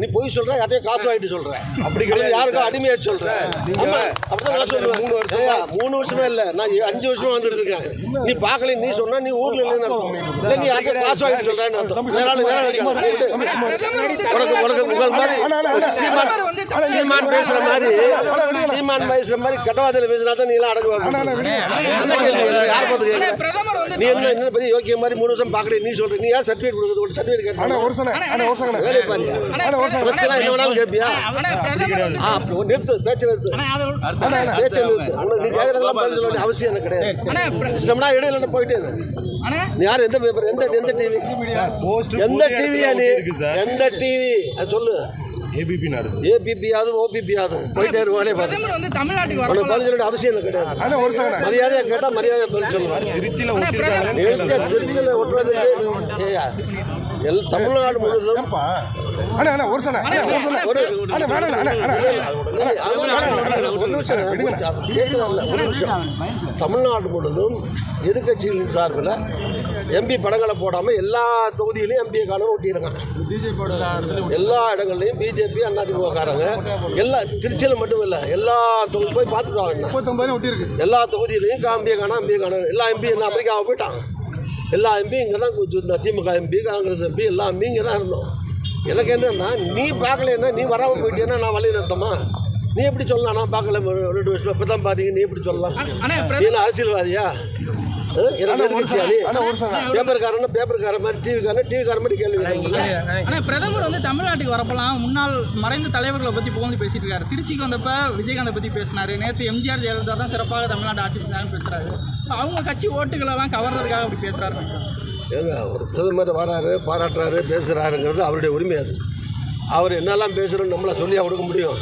நீ பொய் சொல்ற, யார்ட்டையும் காசு வாங்கிட்டு சொல்ற, அப்படி கிடையாது. யாருக்கும் அடிமையா சொல்ற. அப்படிதான் நான் சொல்லுவேன். 3 வருஷமே இல்ல, நான் 5 வருஷமா வந்துட்டு இருக்கேன். நீ பாக்கல, நீ சொன்னா நீ ஊர்ல இல்லைன்னு அர்த்தம். நீ யார்ட்டையும் காசு வாங்கிட்டு சொல்றேன்னு அர்த்தம். சீமான் பேசுற மாதிரி கட்டவாதத்தில் பேசுனா தான் நீ எல்லாம் அடங்குவாங்க. நீ என்ன பெரிய யோக்கிய மாதிரி 3 வருஷம் பாக்கல, நீ சொல்ற. நீ யார் சர்டிபிகேட் கொடுக்குறது? சர்டிபிகேட் கேட்க வேலை பாரியா? என்ன வேணாலும் கேட்பியா? நிறுத்து, பேச்சு நிறுத்து, பேச்சு நிறுத்து. நீ கேட்கறதெல்லாம் பதில் சொல்ல வேண்டிய அவசியம் எனக்கு கிடையாது. இஷ்டம்னா இடையில போயிட்டே இரு. நீ யார்? எந்த பேப்பர்? எந்த டிவி? எந்த டிவியா நீ? எந்த டிவி சொல்லு? ஏபிபியாவது ஓபிபியாவது போயிட்டே இருவானே பார்த்து உனக்கு பதில் சொல்ல அவசியம் இல்லை கிடையாது. மரியாதையை கேட்டால் மரியாதை பதில் சொல்லுவாங்க. திருச்சியில் ஒட்டுறதுக்கு தமிழ்நாடு முழுவதும் தமிழ்நாடு முழுவதும் எதிர்கட்சிகளின் சார்பில் எம்பி படங்களை போடாமல் எல்லா தொகுதியிலையும் எம்பியை காண ஒட்டியிருக்காங்க. எல்லா இடங்கள்லையும் பிஜேபி அதிமுக காரங்க எல்லா திருச்சியில் மட்டும் இல்லை, எல்லா தொகுதி போய் பார்த்துட்டு வாங்க. எல்லா தொகுதியிலையும் எம்பியை காண எல்லா எம்பி என்ன அமெரிக்காவை போயிட்டாங்க. எல்லா எம்பி இங்கே தான், திமுக எம்பி, காங்கிரஸ் எம்பி, எல்லா எம்பி இங்கே தான் இருந்தோம். எனக்கு என்னன்னா, நீ பார்க்கலன்னா, நீ வராமல் போயிட்டேன்னா நான் வழி நடத்தமா? நீ எப்படி சொல்லலாம்? நான் பார்க்கல 2 வருஷம் இப்போ தான் பார்த்தீங்க, நீ எப்படி சொல்லலாம்? நீ அரசியல்வாதியா? பேப்பர்கார மாதிரி டிவிக்கார மாதிரி கேள்வி. பிரதமர் வந்து தமிழ்நாட்டுக்கு வரப்பெல்லாம் முன்னாள் மறைந்த தலைவர்களை பற்றி புகழ்ந்து பேசிட்டு இருக்காரு. திருச்சிக்கு வந்தப்ப விஜயகாந்தை பற்றி பேசினாரு. நேற்று எம்ஜிஆர் ஜெயலலிதா தான் சிறப்பாக தமிழ்நாடு ஆட்சி செஞ்சாங்கன்னு பேசுறாரு. அவங்க கட்சி ஓட்டுகளெல்லாம் கவர்றதுக்காக அப்படி பேசுறாரு. ஏங்க, ஒரு பிரதமர் வராரு, பாராட்டுறாரு, பேசுறாருங்கிறது அவருடைய உரிமை. அது அவர் என்னெல்லாம் பேசுகிறோன்னு நம்மளை சொல்லியா கொடுக்க முடியும்?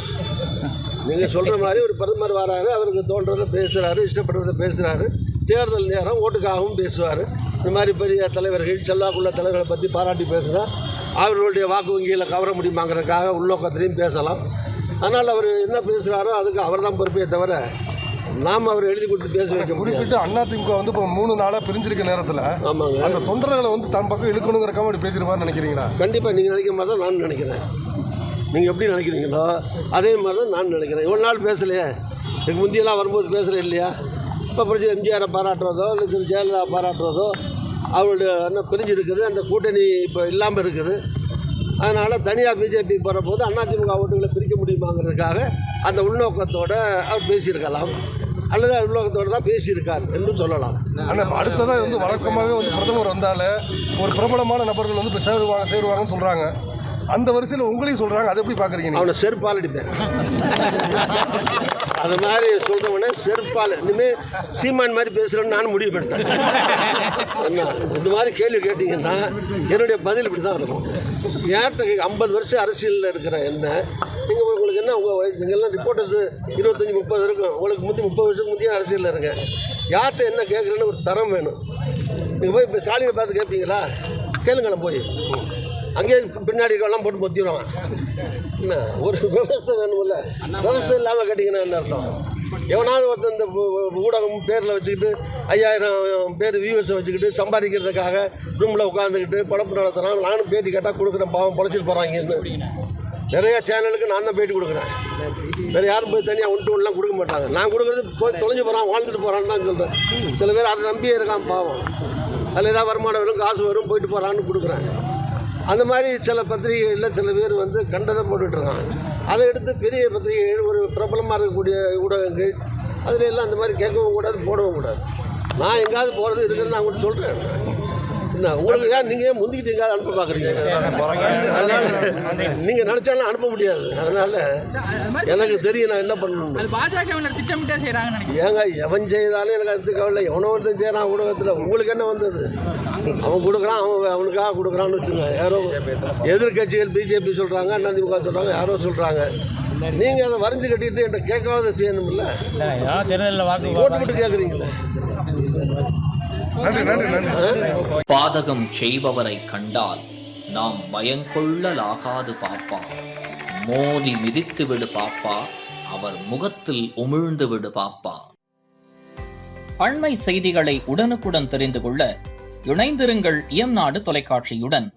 நீங்கள் சொல்கிற மாதிரி ஒரு பிரதமர் வராரு, அவருக்கு தோன்றதை பேசுகிறாரு, இஷ்டப்படுறதை பேசுகிறாரு. தேர்தல் நேரம் ஓட்டுக்காகவும் பேசுவார். இந்த மாதிரி பெரிய தலைவர்கள், செல்வாக்குள்ள தலைவர்களை பற்றி பாராட்டி பேசுனா அவர்களுடைய வாக்கு வங்கியில் கவர முடியுமாங்கிறதுக்காக உள்நோக்கத்திலையும் பேசலாம். அதனால் அவர் என்ன பேசுகிறாரோ அதுக்கு அவர் தான் பொறுப்பே தவிர நாம் அவர் எழுதி கொடுத்து பேச வைக்க முடியும். குறிப்பிட்டு அதிமுக வந்து இப்போ 3 நாளாக பிரிஞ்சிருக்க நேரத்தில் ஆமாங்க, அந்த தொண்டர்களை வந்து தன் பக்கம் இழுக்கணுங்கிறக்காம அப்படி பேசுகிறமான்னு நினைக்கிறீங்களா? கண்டிப்பாக நீங்கள் நினைக்கிற மாதிரி தான் நான் நினைக்கிறேன். நீங்கள் எப்படி நினைக்கிறீங்களோ அதே மாதிரி தான் நான் நினைக்கிறேன். இவ்வளோ நாள் பேசலையே, இதுக்கு முந்தியெல்லாம் வரும்போது பேசுகிறேன் இல்லையா? இப்போ பிடிச்சி எம்ஜிஆரை பாராட்டுறதோ இல்லை திரு ஜெயலலிதா பாராட்டுறதோ அவருடைய என்ன பிரிஞ்சிருக்குது, அந்த கூட்டணி இப்போ இல்லாமல் இருக்குது. அதனால் தனியாக பிஜேபி போகிற போது அதிமுக ஓட்டுகளை பிரிக்க முடியுமாங்கிறதுக்காக அந்த உள்நோக்கத்தோடு அவர் பேசியிருக்கலாம், அல்லது உள்நோக்கத்தோடு தான் பேசியிருக்கார் என்றும் சொல்லலாம். ஆனால் அடுத்ததாக வந்து வழக்கமாகவே வந்து பிரதமர் வந்தால் ஒரு பிரபலமான நபர்கள் வந்து இப்போ சேருவாங்கன்னு சொல்கிறாங்க. அந்த வரிசையில் உங்களையும் சொல்கிறாங்க, அதை எப்படி பார்க்குறீங்க? அவனை செருப்பால் அடிப்பேன். அது மாதிரி சொல்கிறவனே செருப்பால். இனிமேல் சீமான் மாதிரி பேசுகிறேன்னு நான் முடிவு பண்ணிட்டேன். என்ன இந்த மாதிரி கேள்வி கேட்டிங்கன்னா என்னுடைய பதில் இப்படி தான் இருக்கும். ஏன்ட்ட 50 வருஷம் அரசியலில் இருக்கிற என்ன நீங்கள் உங்களுக்கு என்ன உங்கள் வயசு? நீங்கள்லாம் ரிப்போர்ட்டர்ஸு 25-30 இருக்கும். உங்களுக்கு 30 வருஷத்துக்கு முந்தைய அரசியலில் இருங்க. யார்கிட்ட என்ன கேட்குறேன்னு ஒரு தரம் வேணும். நீங்கள் போய் இப்போ ஸ்டாலினை பார்த்து கேட்பீங்களா? கேளுங்களேன் போய். அங்கேயே பின்னாடி எல்லாம் போட்டு பொத்திடுவான். என்ன ஒரு விவசாயம் வேணுமில்ல? விவசாயம் இல்லாமல் கேட்டிங்கன்னா என்ன அர்த்தம்? எவனாவது ஒருத்தர் இந்த ஊடகம் பேரில் வச்சுக்கிட்டு 5000 பேர் வியூவர்ஸை வச்சுக்கிட்டு சம்பாதிக்கிறதுக்காக ரூமில் உட்காந்துக்கிட்டு பொழப்பு நடத்துகிறான். நானும் பேட்டி கேட்டால் கொடுக்குறேன், பாவம் பொழைச்சிட்டு போகிறாங்கன்னு. நிறையா சேனலுக்கு நான் தான் பேட்டி கொடுக்குறேன். வேறு யாரும் போய் தனியாக ஒன்றுலாம் கொடுக்க மாட்டாங்க. நான் கொடுக்குறது போய் தொலைஞ்சு போகிறான், வாழ்ந்துட்டு போகிறான்னு தான் சொல்கிறேன். சில பேர் அதை நம்பியே இருக்கான் பாவம். அதில் ஏதாவது வருமானம் வரும், காசு வரும், போயிட்டு போகிறான்னு கொடுக்குறேன். அந்த மாதிரி சில பத்திரிகைகளில் சில பேர் வந்து கண்டதை போட்டுட்ருக்காங்க. அதை எடுத்து பெரிய பத்திரிகைகள், ஒரு பிரபலமாக இருக்கக்கூடிய ஊடகங்கள், அதில் எல்லாம் அந்த மாதிரி கேட்கவும் கூடாது, போடவும் கூடாது. நான் எங்கேயாவது போகிறது இருக்குதுன்னு நான் கூட சொல்கிறேன். என்ன உங்களுக்கு ஏன் நீங்கள் ஏன் முந்திக்கிட்டு எங்கேயாவது அனுப்ப பார்க்குறீங்க? அதனால் நீங்கள் நினச்சாலும் அனுப்ப முடியாது. அதனால் எனக்கு தெரியும் நான் என்ன பண்ணணும். ஏங்க எவன் செய்தாலும் எனக்கு அது கவலை. எவனோ ஒருத்தன் செய்கிறான் ஊடகத்தில். உங்களுக்கு என்ன வந்தது? அவன் கொடுக்குறான், அவனுக்காக கொடுக்குறான்னு வச்சுங்க. யாரோ எதிர்கட்சிகள் பிஜேபி சொல்கிறாங்க, அதிமுக சொல்கிறாங்க, யாரோ சொல்கிறாங்க. நீங்கள் அதை வரைஞ்சி கட்டிட்டு என்கிட்ட கேட்காத செய்யணும்ல? ஓட்டு போட்டு கேட்குறீங்களே. பாதகம் செய்பவரை கண்டால் நாம் பயங்கொள்ளலாகாது பாப்பா. மோதி மிதித்து விடு பாப்பா, அவர் முகத்தில் உமிழ்ந்து விடு பாப்பா. அண்மை செய்திகளை உடனுக்குடன் தெரிந்து கொள்ள இணைந்திருங்கள் இயம்நாடு தொலைக்காட்சியுடன்.